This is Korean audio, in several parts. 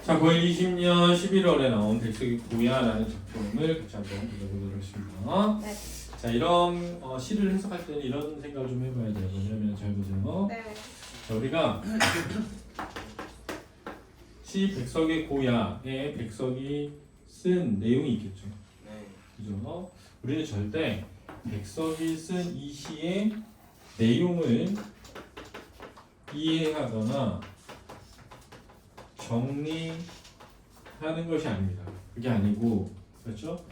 자, 고일 20년 11월에 나온 백석이 고야라는 작품을 같이 한번 읽어보도록 하겠습니다. 네. 자, 이런 시를 해석할 때는 이런 생각을 좀 해봐야 돼요. 뭐냐면 잘 보세요. 네. 자, 우리가 시 백석의 고야에 백석이 쓴 내용이 있겠죠. 네. 그죠? 우리는 절대 백석이 쓴 이 시의 내용을 이해하거나 정리하는 것이 아닙니다. 그게 아니고, 그렇죠?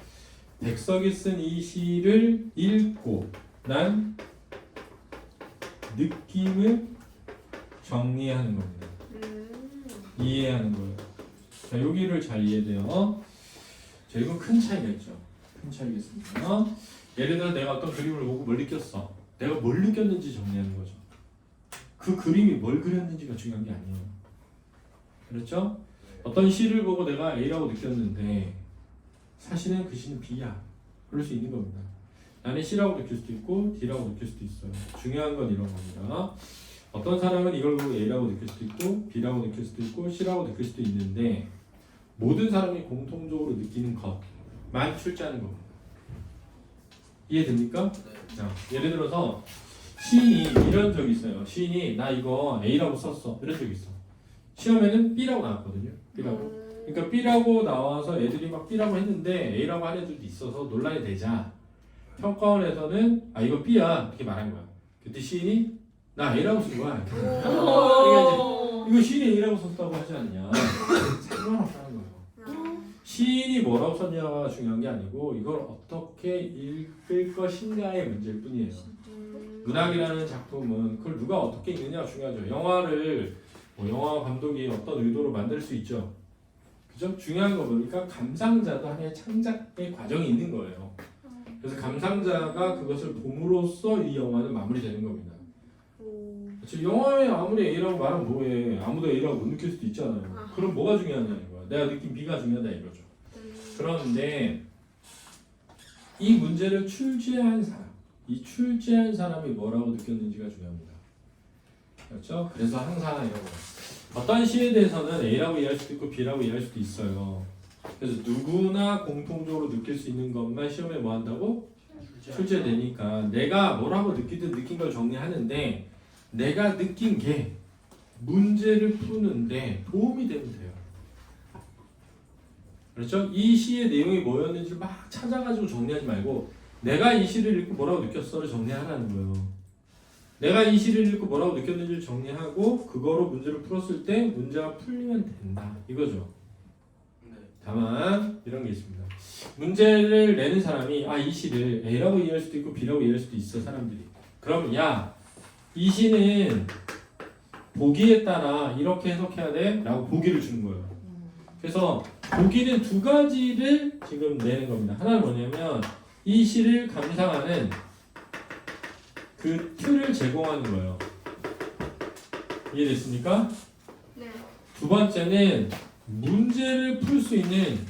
백석이 쓴 이 시를 읽고 난 느낌을 정리하는 겁니다. 이해하는 거예요. 자, 여기를 잘 이해돼요. 자, 이건 큰 차이가 있죠. 큰 차이겠습니다. 예를 들어 내가 어떤 그림을 보고 뭘 느꼈어. 내가 뭘 느꼈는지 정리하는 거죠. 그 그림이 뭘 그렸는지가 중요한 게 아니에요. 그렇죠? 어떤 시를 보고 내가 A라고 느꼈는데 사실은 그 시는 B야. 그럴 수 있는 겁니다. 나는 C라고 느낄 수도 있고 D라고 느낄 수도 있어요. 중요한 건 이런 겁니다. 어떤 사람은 이걸 보고 A라고 느낄 수도 있고 B라고 느낄 수도 있고 C라고 느낄 수도 있는데 모든 사람이 공통적으로 느끼는 것만 출제하는 겁니다. 이해됩니까? 네. 자, 예를 들어서 시인이 이런 적이 있어요. 시인이 나 이거 A라고 썼어. 이런 적이 있어. 시험에는 B라고 나왔거든요. B라고. 그러니까 B라고 나와서 애들이 막 B라고 했는데 A라고 하는 애들도 있어서 논란이 되자 평가원에서는 아 이거 B야 이렇게 말한 거야. 그때 시인이 나 A라고 쓴 거야. 그러니까 이거 시인이 A라고 썼다고 하지 않냐. 상관없다는 거예요. 시인이 뭐라고 썼냐가 중요한 게 아니고 이걸 어떻게 읽을 것인가의 문제일 뿐이에요. 문학이라는 작품은 그걸 누가 어떻게 읽느냐가 중요하죠. 영화를 영화 감독이 어떤 의도로 만들 수 있죠. 그죠? 중요한 거 보니까 감상자도 하나의 창작의 과정이 있는 거예요. 그래서 감상자가 그것을 봄으로써 이 영화는 마무리되는 겁니다. 그렇죠? 영화에 아무리 A라고 말하면 뭐해. 아무도 A라고 못 느낄 수도 있잖아요. 그럼 뭐가 중요하냐는 거야. 내가 느낀 B가 중요하다 이거죠. 그런데 이 문제를 출제한 사람, 이 출제한 사람이 뭐라고 느꼈는지가 중요합니다. 그렇죠? 그래서 항상 이런 거 어떤 시에 대해서는 A라고 이해할 수도 있고 B라고 이해할 수도 있어요. 그래서 누구나 공통적으로 느낄 수 있는 것만 시험에 뭐 한다고? 출제되니까 내가 뭐라고 느끼든 느낀 걸 정리하는데 내가 느낀 게 문제를 푸는데 도움이 되면 돼요. 그렇죠? 이 시의 내용이 뭐였는지 막 찾아가지고 정리하지 말고 내가 이 시를 읽고 뭐라고 느꼈어를 정리하라는 거예요. 내가 이 시를 읽고 뭐라고 느꼈는지를 정리하고 그거로 문제를 풀었을 때 문제가 풀리면 된다. 이거죠. 네. 다만 이런 게 있습니다. 문제를 내는 사람이 이 시를 A라고 이해할 수도 있고 B라고 이해할 수도 있어 사람들이. 그럼 이 시는 보기에 따라 이렇게 해석해야 돼 라고 보기를 주는 거예요. 그래서 보기는 두 가지를 지금 내는 겁니다. 하나는 뭐냐면 이 시를 감상하는 그 틀을 제공하는 거예요. 이해됐습니까? 네. 두 번째는 문제를 풀 수 있는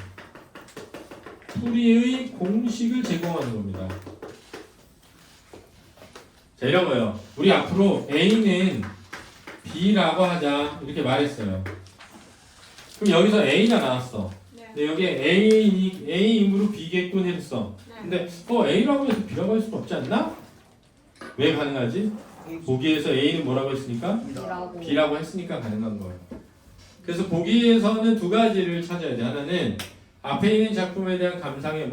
풀이의 공식을 제공하는 겁니다. 자, 이런 거예요. 우리 앞으로 A는 B라고 하자 이렇게 말했어요. 그럼 여기서 A가 나왔어. 네. 근데 여기 A이므로 B겠군 했어. 근데 A라고 해서 B라고 할 수는 없지 않나? 왜 가능하지? 보기에서 A는 뭐라고 했으니까? B라고 했으니까 가능한 거예요. 그래서 보기에서는 두 가지를 찾아야 돼. 하나는 앞에 있는 작품에 대한 감상의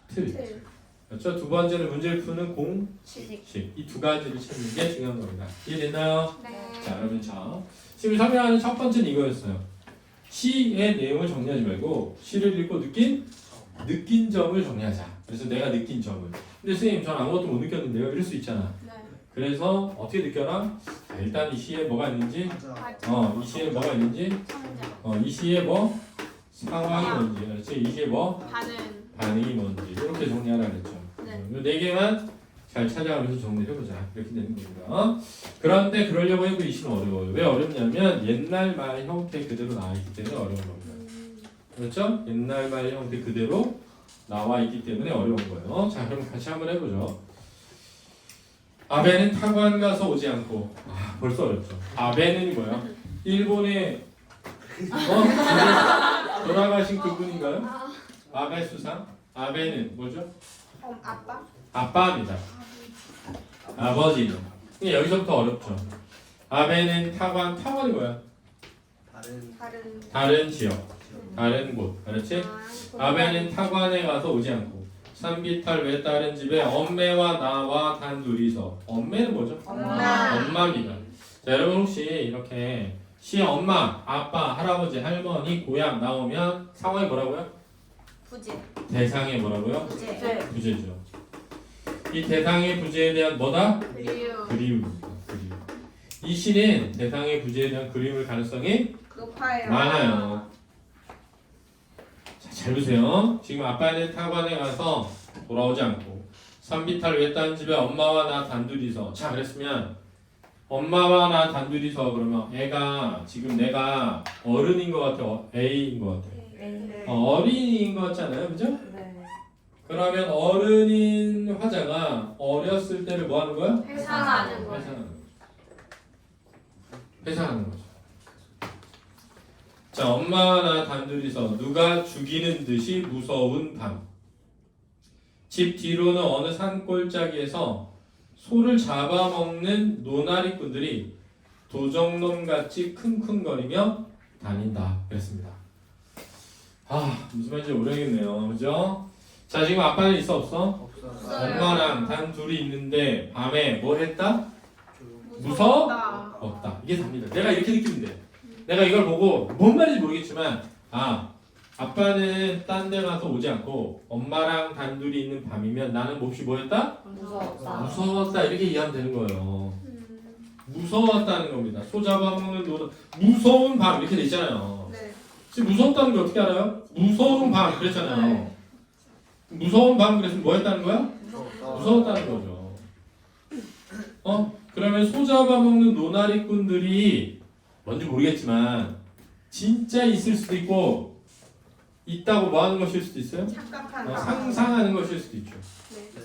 틀. 그렇죠? 두 번째는 문제를 푸는 공식. 이 두 가지를 찾는 게 중요한 겁니다. 이해됐나요? 네. 자, 그러면 지금 설명하는 첫 번째는 이거였어요. 시의 내용을 정리하지 말고 시를 읽고 느낀 점을 정리하자. 그래서 내가 느낀 점을. 근데 선생님 전 아무것도 못 느꼈는데요. 이럴 수 있잖아. 네. 그래서 어떻게 느껴라? 일단 이 시에 뭐가 있는지, 이 시에 뭐가 있는지, 이 시에 뭐 상황이 뭔지, 그렇지? 이 시에 뭐 반응이 뭔지 이렇게 정리하라 그랬죠. 이 네 개만 잘 찾아가면서 정리해보자. 이렇게 되는 겁니다. 그런데 그러려고 해도 이 시는 어려워요. 왜 어렵냐면 옛날 말 형태 그대로 나와 있기 때문에 어려운 겁니다. 그렇죠? 옛날 말 형태 그대로 나와 있기 때문에 어려운 거예요. 자, 그럼 같이 한번 해보죠. 아베는 타관 가서 오지 않고 벌써 어렵죠. 아베는 뭐야? 일본의 돌아가신 그분인가요? 아베 수상? 아베는 뭐죠? 아빠? 아빠입니다. 아버지는. 근데 여기서부터 어렵죠. 아베는 타관이 뭐야? 다른 지역, 다른 곳. 알았지? 아베는 타관에 가서 오지 않고 산비탈 외 다른 집에 엄매와 나와 단둘이서. 엄매는 뭐죠? 엄마입니다. 자, 여러분 혹시 이렇게 시 엄마, 아빠, 할아버지, 할머니, 고향 나오면 상황이 뭐라고요? 부재. 대상이 뭐라고요? 부재. 부재죠. 이 대상의 부재에 대한 뭐다? 그리움. 그리움입니다. 그리움. 이 시는 대상의 부재에 대한 그리움일 가능성이 높아요. 많아요. 자, 잘 보세요. 지금 아빠는 타관에 가서 돌아오지 않고 산비탈 외딴 집에 엄마와 나 단둘이서. 자, 그랬으면 엄마와 나 단둘이서 그러면 애가 지금 내가 어른인 것 같아, A인 것 같아. 네. 어린이인 것 같잖아요, 그죠? 네. 그러면 어른인 화자가 어렸을 때를 뭐 하는 거야? 회상하는 거. 회상하는 거죠. 회상하는 거죠. 자, 엄마와 나 단둘이서 누가 죽이는 듯이 무서운 밤. 집 뒤로는 어느 산골짜기에서 소를 잡아먹는 노나리꾼들이 도적놈같이 킁킁거리며 다닌다. 그랬습니다. 무슨 말인지 모르겠네요. 그죠? 자, 지금 아빠는 있어 없어? 엄마랑 단 둘이 있는데 밤에 뭐 했다? 무서웠다. 없다. 이게 답니다. 내가 이렇게 느끼면 돼. 내가 이걸 보고 뭔 말인지 모르겠지만 아빠는 딴 데 가서 오지 않고 엄마랑 단둘이 있는 밤이면 나는 몹시 뭐 했다? 무서웠다. 이렇게 이해하면 되는 거예요. 무서웠다는 겁니다. 소 잡아먹는 무서운 밤 이렇게 돼 있잖아요. 네. 지금 무섭다는 게 어떻게 알아요? 무서운 밤 그랬잖아요. 무서운 밤 그랬으면 뭐 했다는 거야? 무서웠다는 거죠. 그러면 소 잡아먹는 노나리꾼들이 뭔지 모르겠지만 진짜 있을 수도 있고 있다고 뭐 하는 것일 수도 있어요? 착각하는 상상하는 것일 수도 있죠. 네.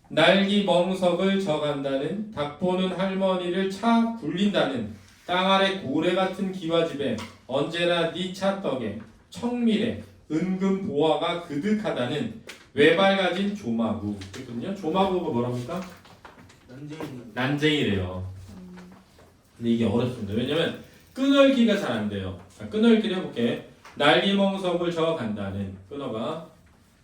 날기 멍석을 져간다는 닭 보는 할머니를 차 굴린다는 땅 아래 고래 같은 기와집에 언제나 네 차떡에 청밀에 은근 보화가 그득하다는 외발 가진 조마구. 그랬거든요. 조마구가 뭐랍니까? 난쟁이래요. 근데 이게 어렵습니다. 왜냐면 끈얼기가 잘 안 돼요. 자, 끈얼기를 해볼게. 날기멍석을 저 간다는 끊어봐.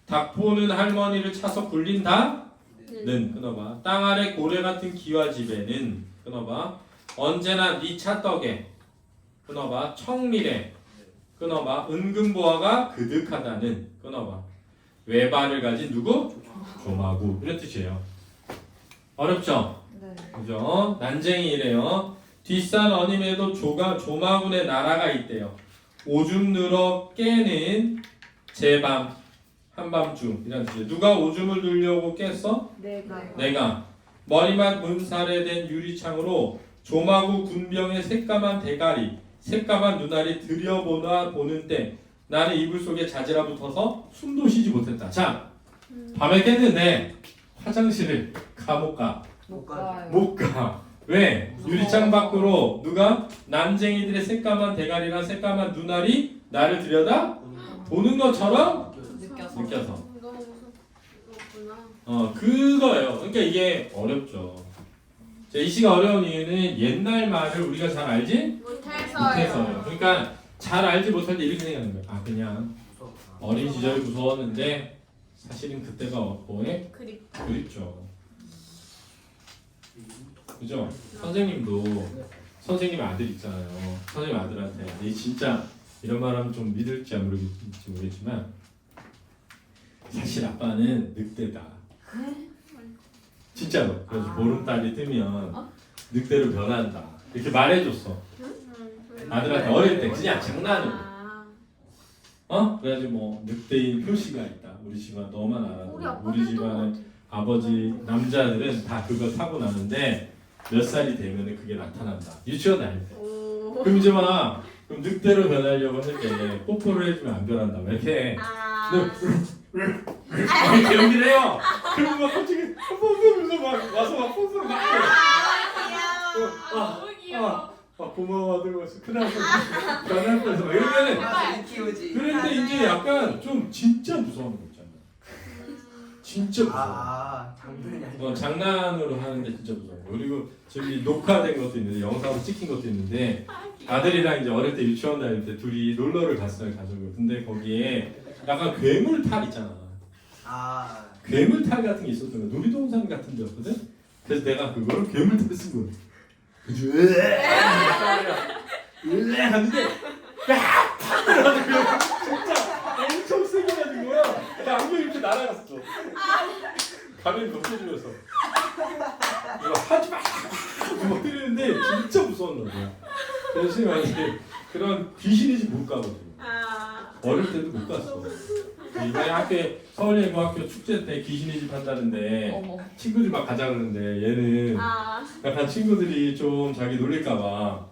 닭 보는 할머니를 차서 굴린다는 끊어봐. 땅 아래 고래 같은 기와집에는 끊어봐. 언제나 네 차떡에 끊어봐. 청밀에 끊어봐. 은근보화가 그득하다는 끊어봐. 외발을 가진 누구? 조마구. 이런 뜻이에요. 어렵죠? 네. 그죠? 난쟁이래요. 뒷산 어님에도 조마군의 나라가 있대요. 오줌 늘어 깨는 제밤 한밤중 이란 뜻이에요. 누가 오줌을 누려고 깼어? 내가. 머리만 문살에 된 유리창으로 조마구 군병의 새까만 대가리 새까만 눈알이 들여보나 보는 때 나는 이불 속에 자지라 붙어서 숨도 쉬지 못했다. 자, 밤에 깼는데 화장실을 못 가. 못 가. 왜? 유리창 밖으로 누가 난쟁이들의 새까만 대가리랑 새까만 눈알이 나를 들여다 보는 것처럼 느껴서. 너무 무섭구나. 그거예요. 그러니까 이게 어렵죠. 자, 이 시가 어려운 이유는 옛날 말을 우리가 잘 알지 못해서요. 그러니까 잘 알지 못할 때 이렇게 생각하는 거예요. 그냥 어린 시절이 무서웠는데 사실은 그때가 뭐에 그립죠. 그죠? 선생님도 선생님 아들 있잖아요. 선생님 아들한테 너 진짜 이런 말하면 좀 믿을지 안 믿을지 모르겠지만 사실 아빠는 늑대다. 진짜로. 그래서 보름달이 뜨면 늑대로 변한다. 이렇게 말해줬어. 아들한테 어릴 때 그냥 장난으로. 그래가지고 뭐 늑대인 표시가 있다. 우리 집안 너만 알아. 우리 집안은 아버지 남자들은 다 그거 타고 나는데 몇 살이 되면 그게 나타난다. 유치원 다닐 때. 그럼 이제 막 그럼 늑대로 변하려고 할 때 뽀뽀를 해주면 안 변한다. 막 이렇게 이렇게 연기를 해요. 그리고 막 갑자기 뽀뽀면서 막 와서 막 뽀뽀를 막 해요. 너무 귀여워. 고마워하고 큰일 날 뻔했어. 변할 뻔했어. 막 이러면은 맞아 이 키우지. 그런데 이제 약간 좀 진짜 무서운 거 있잖아. 진짜 무서워. 장난이 아니야. 장난으로 하는데 진짜 무서워. 그리고 저기 녹화된 것도 있는데 영상으로 찍힌 것도 있는데 아들이랑 이제 어릴 때 유치원 다닐 때 둘이 놀러를 갔어요 가족을. 근데 거기에 약간 괴물 탈 있잖아. 괴물 탈 같은 게 있었던 거야. 놀이동산 같은 데였거든. 그래서 내가 그걸 괴물 탈 쓴 거야. 그죠? 하는데 야! 진짜 엄청 세게 맞은 거야. 나 안경이 이렇게 날아갔어. 가면이 벗겨지면서 이거 하지 마! 막 때리는데 진짜 무서웠나 봐. 그래서 지금 이제 그런 귀신의 집 못 가거든. 어릴 때도 못 갔어. 이번에 학교에 서울예고학교 축제 때 귀신의 집 한다는데 어머. 친구들 막 가자 그러는데 얘는 약간 친구들이 좀 자기 놀릴까봐.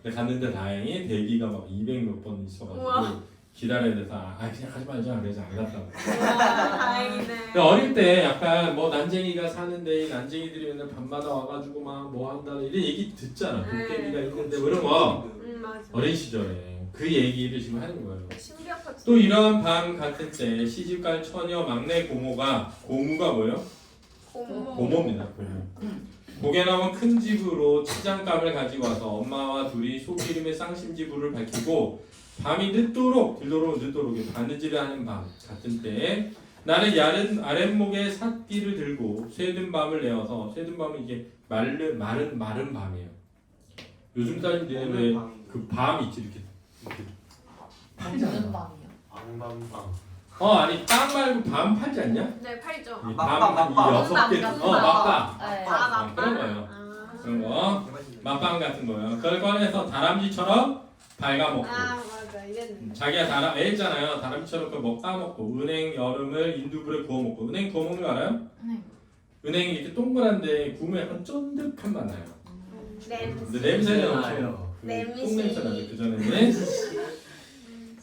근데 갔는데 다행히 대기가 막 200 몇 번 있어가지고 우와. 기다려야 돼서 그냥 가지 말자 그래서 안 갔다고. 다행이네. 근데 어릴 때 약간 뭐 난쟁이가 사는데 이 난쟁이들이 맨날 밤마다 와가지고 막 뭐 한다 이런 얘기 듣잖아. 도깨비가 있는데 뭐 이런 거 맞아. 어린 시절에 그 얘기를 지금 하는 거예요. 신기하다. 또 이러한 밤 같은 때 시집갈 처녀 막내 고모가 뭐예요? 고모입니다. 고모. 고개 넘은 큰 집으로 치장감을 가지고 와서 엄마와 둘이 소기름에 쌍심지불을 밝히고 밤이 늦도록 바느질을 하는 밤 같은 때에 나는 야른 아랫목에 삿띠를 들고 쇠든 밤을 내어서 쇠든 밤은 이게 마른 밤이에요. 요즘 사람들은 왜 그 밤 있지 이렇게 무슨 밤이요? 아니 빵 말고 밤 팔지 않냐? 네, 팔죠. 이 맛밤, 밤, 이 맛밤. 6개 맛밤 네. 맞빵. 그런 거예요. 그런 거 맛밤 같은 거예요. 그걸 꺼내서 다람쥐처럼 발가먹고 맞아. 이랬는데. 자기가 애잖아요. 다람쥐처럼 그걸 먹고 은행 여름을 인두불에 구워 먹고 은행 구워 먹는 거 알아요? 네. 은행이 이렇게 동그란데 구우면 약간 쫀득한 맛 나요. 근데 냄새는 엄청 냄새. 똥냄새 나죠. 그 전에는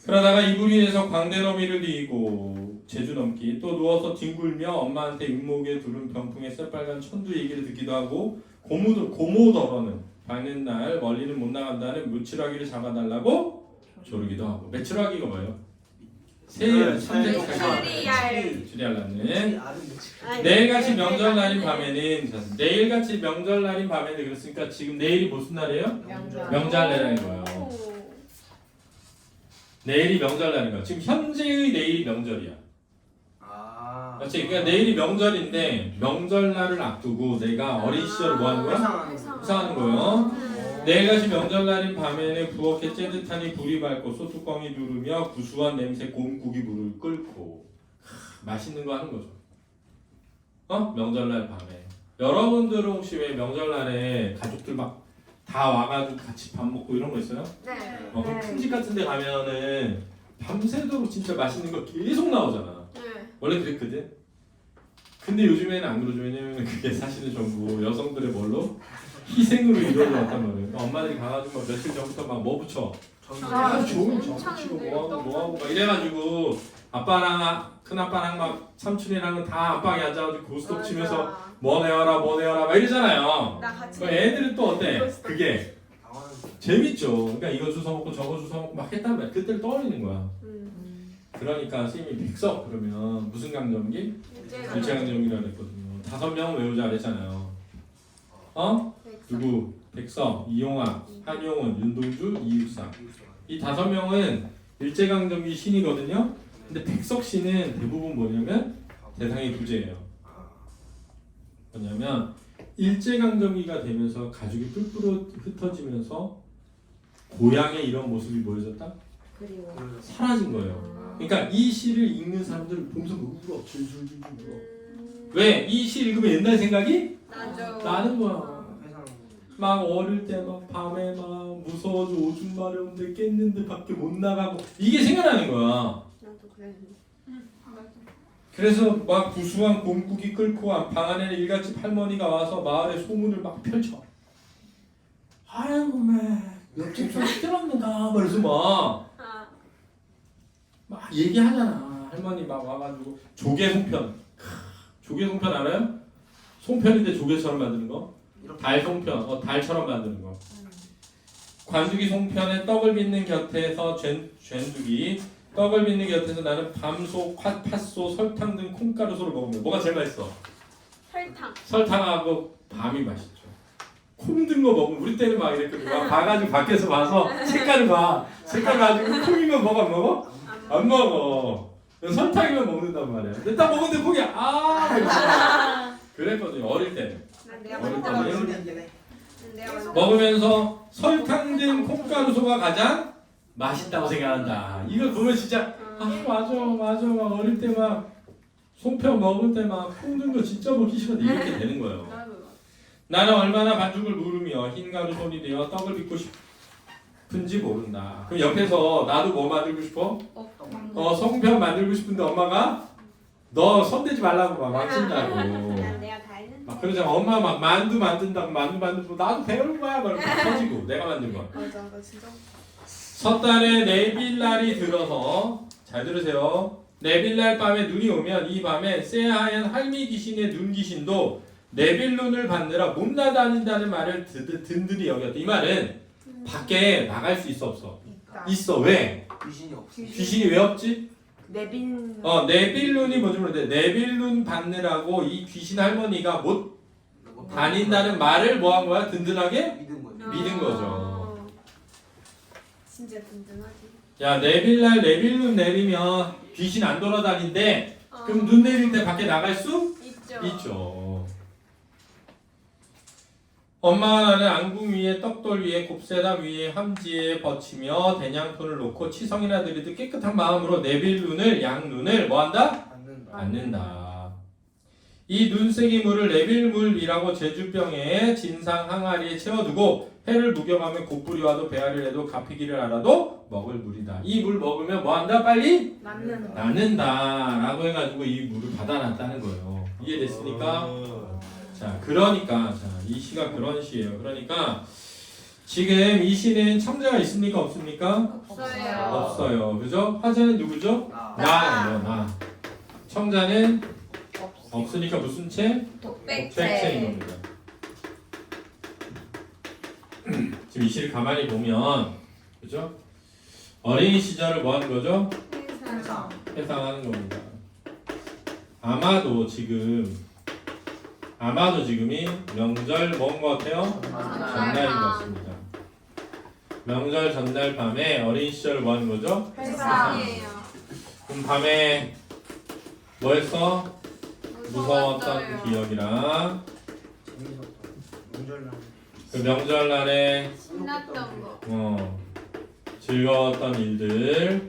그러다가 이불 위에서 광대너미를 이고 제주 넘기 또 누워서 뒹굴며 엄마한테 윗목에 두른 병풍의 새빨간 천두 얘기를 듣기도 하고 고모더러는 밝는 날 멀리는 못 나간다는 무치라기를 잡아달라고 조르기도 하고. 매출하기가 뭐예요? 새해를 천대국하기 주리알라는 내일같이 명절날인 밤에는 내일같이 명절날인 밤에는 그렇으니까 지금 내일이 무슨 날이에요? 명절날이라는 거예요. 내일이 명절날인 거야. 지금 현재의 내일이 명절이야. 그렇지? 그러니까 내일이 명절인데 명절날을 앞두고 내가 어린 시절 뭐 하는 거야? 회상하는 거예요. 내일같이 명절날인 밤에는 부엌에 째듯하니 불이 밝고 소뚜껑이 누르며 구수한 냄새 곰국이 물을 끓고 맛있는 거 하는 거죠. 명절날 밤에 여러분들은 혹시 왜 명절날에 가족들 막 다 와가지고 같이 밥 먹고 이런 거 있어요? 네. 그럼 큰 집 같은 데 가면은 밤새도록 진짜 맛있는 거 계속 나오잖아. 네. 원래 그랬거든. 근데 요즘에는 안 그러죠. 왜냐면 그게 사실은 전부 여성들의 뭘로? 희생으로 이루어져 왔단 말이에요. 그러니까 엄마들이 가가지고 막 며칠 전부터 막 뭐 붙여? 좋은 정 치고 뭐하고 막 이래가지고 아빠랑 큰아빠랑 막 삼촌이랑은 다 안방에 앉아가지고 고스톱 치면서 뭐 내어라 막 이러잖아요. 나 같이. 그럼 애들은 또 어때? 그게 재밌죠. 그러니까 이거 주워 먹고 저거 주워 먹고 막 했단 말이야. 그때를 떠올리는 거야. 그러니까 선생님이 백석 그러면 무슨 강점기? 일제강점기라고 했거든요. 5명은 외우자 그랬잖아요. 누구? 백석, 이용학, 한용운, 윤동주, 이육상. 이 5명은 일제강점기 신이거든요. 근데 백석 씨는 대부분 뭐냐면 대상이 부재예요. 뭐냐면 일제강점기가 되면서 가족이 뿔뿔 흩어지면서 고향의 이런 모습이 보여졌다? 그리고 사라진 거예요. 그러니까 이 시를 읽는 사람들은 보면서 울어. 줄줄줄 울어. 왜? 이 시 읽으면 옛날 생각이 나는 거야. 막 어릴 때 막 밤에 막 무서워서 오줌 마려운데 깼는데 밖에 못 나가고 이게 생각나는 거야. 나도 그랬는데. 그래서 막 구수한 곰국이 끓고 방 안에는 일갓집 할머니가 와서 마을의 소문을 막 펼쳐. 아이고 옆집 좀 시끄럽는가 그래서 막 얘기하잖아. 할머니 막 와가지고 조개 송편. 조개 송편 알아요? 송편인데 조개처럼 만드는 거. 달 송편. 달처럼 만드는 거. 관두기 송편에 떡을 빚는 곁에서 젠두기 떡을 빚는 곁에서 나는 밤소, 팥소, 설탕 등 콩가루소를 먹으면 뭐가 제일 맛있어? 설탕. 설탕하고 밤이 맛있죠. 콩 든 거 먹으면 우리 때는 막 이랬거든. 막 봐가지고 밖에서 봐서 색깔을 봐. 색깔 가지고 콩이면 먹어 안 먹어? 안 먹어. 설탕이면 먹는단 말이야. 근데 딱 먹었는데 콩이 그랬거든요. 어릴 때는. 난 내가 어릴 먼저 때는 먹었어. 내가 먼저 먹으면서 설탕 든 콩가루소가 가장 맛있다고 생각한다. 이걸 보면 진짜 맞아 막 어릴 때 막 송편 먹을 때 막 콩 든 거 진짜 먹기 싫었는데 이렇게 되는 거예요. 나도. 나는 얼마나 반죽을 무르며 흰가루 손이 되어 떡을 빚고 싶은지 모른다. 그럼 옆에서 나도 뭐 만들고 싶어? 송편 만들고 싶은데 엄마가 너 손대지 말라고 막 망친다고. 난 내가 다 했는데. 막 그러잖아. 엄마 막 만두 만든다고 만두 만들고 나도 배우는 거야. 막 이렇게 터지고 내가 만든 거. 맞아, 나 진짜. 섣달에 내빌날이 들어서 잘 들으세요. 내빌날 밤에 눈이 오면 이 밤에 새하얀 할미 귀신의 눈 귀신도 내빌 눈을 받느라 못 나다닌다는 말을 든든히 여겼다. 이 말은 밖에 나갈 수 있어 없어? 있어. 왜? 귀신이 없어. 귀신이 왜 없지? 내빈. 내빌 눈이 뭔지 모르는데 내빌 눈 받느라고 이 귀신 할머니가 못 다닌다는 말을 뭐 한 거야? 든든하게 믿은 거지. 믿은 거죠. 진짜 든든하지. 야 내빌날 내빌 눈 내리면 귀신 안 돌아다닌대. 그럼 눈 내릴 때 밖에 나갈 수 있죠. 있죠. 엄마가 나는 앙궁 위에 떡돌 위에 곱새담 위에 함지에 버치며 대냥손을 놓고 치성이나 드리듯 깨끗한 마음으로 내빌 눈을 양눈을 뭐한다? 받는다. 받는다. 이 눈색이 물을 내빌물이라고 제주병에 진상 항아리에 채워두고 해를 무경하면 곧뿌리와도 배앓이를 해도 갚히기를 알아도 먹을 물이다. 이 물 먹으면 뭐한다? 빨리 맞는. 낫는다 라고 해가지고 이 물을 받아놨다는 거예요. 이해됐습니까? 자, 그러니까 이 시가 그런 시예요. 그러니까 지금 이 시는 청자가 있습니까? 없습니까? 없어요. 없어요. 그죠? 화자는 누구죠? 나예요. 나. 청자는 없으니까 무슨 책? 독백체인 겁니다. 지금 이 시를 가만히 보면 그죠? 어린 시절을 뭐 하는 거죠? 회상. 해상하는 겁니다. 아마도 지금이 명절 뭔 것 같아요? 전날인 것 같습니다. 명절 전날 밤에 어린 시절을 뭐 하는 거죠? 회상이에요. 그럼 밤에 뭐 했어? 무서웠던 기억이랑 재밌었던 명절날. 그 명절날에 신났던 거. 즐거웠던 일들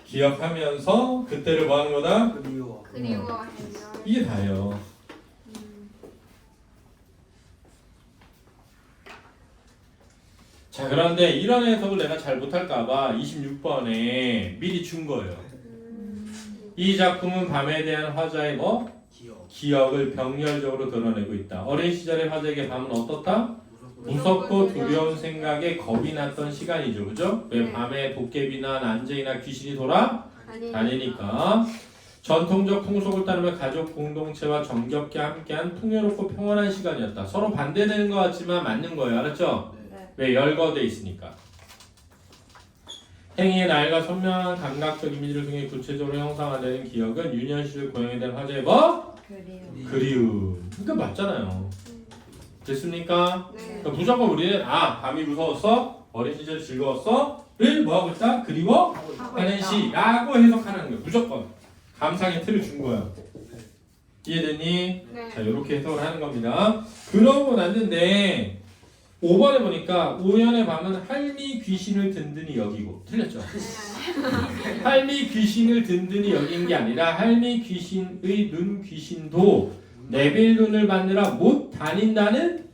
기억하면서 그때를 뭐 하는 거다? 그리워. 그리워해요. 이게 다예요. 자, 그런데 이런 해석을 내가 잘 못할까봐 26번에 미리 준 거예요. 이 작품은 밤에 대한 화자의 기억을 병렬적으로 드러내고 있다. 어린 시절의 화자에게 밤은 어떻다? 무섭고 두려운 생각에 겁이 났던 시간이죠. 그죠? 왜 네. 밤에 도깨비나 난쟁이나 귀신이 돌아다니니까. 전통적 풍속을 따르며 가족 공동체와 정겹게 함께한 풍요롭고 평온한 시간이었다. 서로 반대되는 것 같지만 맞는 거예요. 알았죠? 네. 왜? 열거돼 있으니까. 행위의 날과 선명한 감각적 이미지를 통해 구체적으로 형상화되는 기억은 유년시절 고향에 대한 화제의 그리움. 그러니까 맞잖아요. 됐습니까? 네. 그러니까 무조건 우리는 밤이 무서웠어? 어린 시절이 즐거웠어?를 뭐하고 있다? 그리워하는 시라고 해석하는 거예요. 무조건. 감상의 틀을 준 거야. 이해됐니? 네. 자, 이렇게 해석을 하는 겁니다. 그러고 났는데 5번에 보니까 오연의 밤은 할미 귀신을 든든히 여기고 틀렸죠? 할미 귀신을 든든히 여긴 게 아니라 할미 귀신의 눈 귀신도 내빌 눈을 받느라 못 다닌다는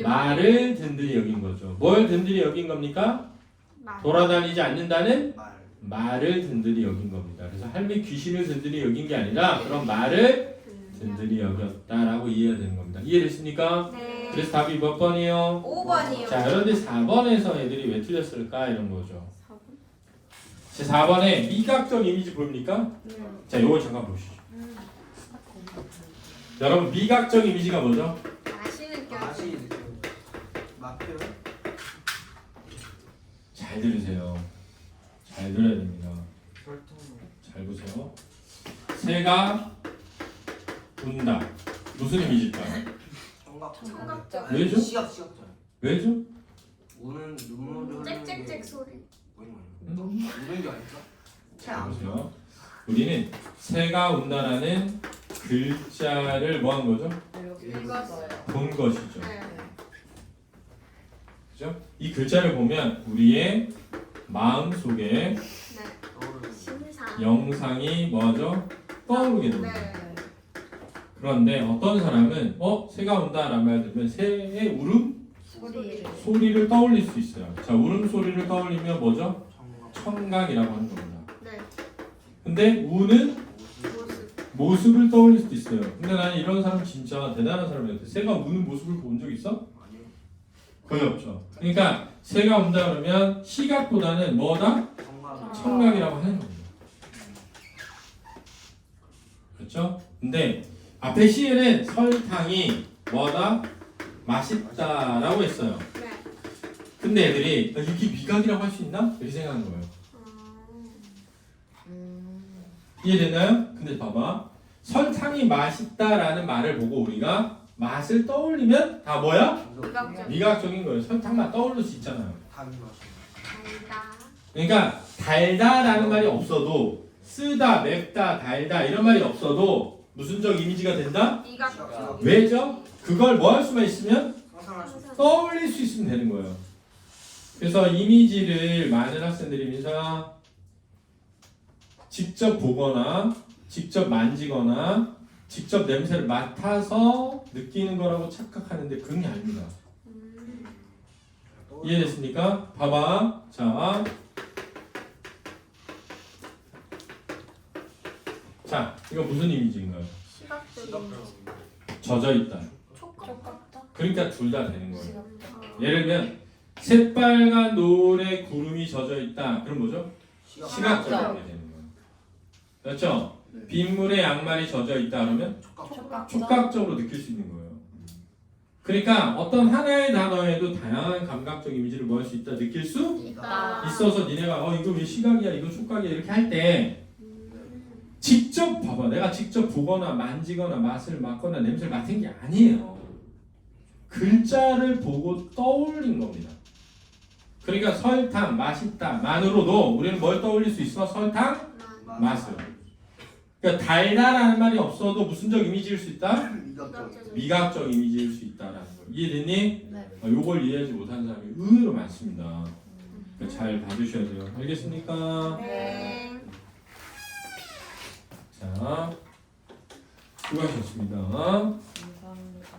말을 든든히 여긴 거죠. 뭘 든든히 여긴 겁니까? 돌아다니지 않는다는 말을 든든히 여긴 겁니다. 그래서 할미 귀신을 든든히 여긴 게 아니라 그런 말을 든든히 여겼다라고 이해해야 되는 겁니다. 이해됐습니까? 네. 그래서 답이 몇 번이요? 5번이요. 자, 그런데 4번에서 애들이 왜 틀렸을까? 이런 거죠. 제 4번에 미각적 이미지 보입니까? 자, 요걸 잠깐 보시죠. 여러분, 미각적 이미지가 뭐죠? 맛이 느껴져. 맛이 앞에요? 잘 들으세요. 잘 들어야 됩니다. 설탕. 잘 보세요. 새가 운다. 무슨 이미지일까요? 청각. 청각적. 왜죠? 시각적. 왜죠? 우는 눈물을 흘리는 게 짹짹짹 소리. 보이는 거 아니야? 음? 우는 게 아닐까? 잘 보세요. 우리는 새가 운다라는 글자를 뭐 한 거죠? 읽었어요. 본 것이죠. 네. 그죠? 이 글자를 보면 우리의 마음 속에 네. 떠오르는. 신상. 영상이 뭐죠? 떠오르게 됩니다. 네. 그런데 어떤 사람은 새가 온다라는 말 들으면 새의 소리를. 소리를 떠올릴 수 있어요. 자, 울음소리를 떠올리면 뭐죠? 청각. 청각이라고 하는 겁니다. 네. 근데 우는 모습. 모습을 떠올릴 수도 있어요. 근데 나는 이런 사람 진짜 대단한 사람이었대. 새가 우는 모습을 본 적 있어? 아니요. 거의 없죠. 그러니까 새가 운다 그러면 시각보다는 뭐다? 청각. 청각이라고 하는 겁니다. 그렇죠? 근데 앞에 시에는 설탕이 뭐다? 맛있다라고 했어요. 네. 근데 애들이 이게 미각이라고 할 수 있나? 이렇게 생각하는 거예요. 이해됐나요? 근데 봐봐. 설탕이 맛있다라는 말을 보고 우리가 맛을 떠올리면 다 뭐야? 미각적. 미각적인 거예요. 설탕만 떠오를 수 있잖아요. 담이 맛있는. 달다. 그러니까 달다라는 말이 없어도 쓰다, 맵다, 달다 이런 말이 없어도 무슨적 이미지가 된다? 미각적. 왜죠? 그걸 뭐 할 수만 있으면 상상할 수 있어. 떠올릴 수 있으면 되는 거예요. 그래서 이미지를 많은 학생들이 민서야 직접 보거나 직접 만지거나 직접 냄새를 맡아서 느끼는 거라고 착각하는데 그게 아닙니다. 이해됐습니까? 봐봐. 자, 이거 무슨 이미지인가요? 시각적인. 젖어 있다. 촉각. 그러니까 둘 다 되는 거예요. 시각적. 예를 들면 새빨간 노을에 구름이 젖어 있다. 그럼 뭐죠? 시각적이게 되는 거예요. 그렇죠? 네. 빗물에 양말이 젖어 있다 그러면 촉각적. 촉각적으로 느낄 수 있는 거예요. 그러니까 어떤 하나의 단어에도 다양한 감각적 이미지를 뭐 할 수 있다, 느낄 수 있다. 있어서 니네가 이거 왜 시각이야, 이거 촉각이야 이렇게 할 때 직접 봐봐. 내가 직접 보거나 만지거나 맛을 맡거나 냄새를 맡은 게 아니에요. 글자를 보고 떠올린 겁니다. 그러니까 설탕, 맛있다, 만으로도 우리는 뭘 떠올릴 수 있어? 설탕, 맛을. 그러니까 달다라는 말이 없어도 무슨적 이미지일 수 있다? 미각적. 미각적 이미지일 수 있다라는 거. 이해됐니? 네. 요걸 이해하지 못하는 사람이 의외로 많습니다. 그러니까 잘 봐주셔야 돼요. 알겠습니까? 네. 자, 수고하셨습니다. 감사합니다.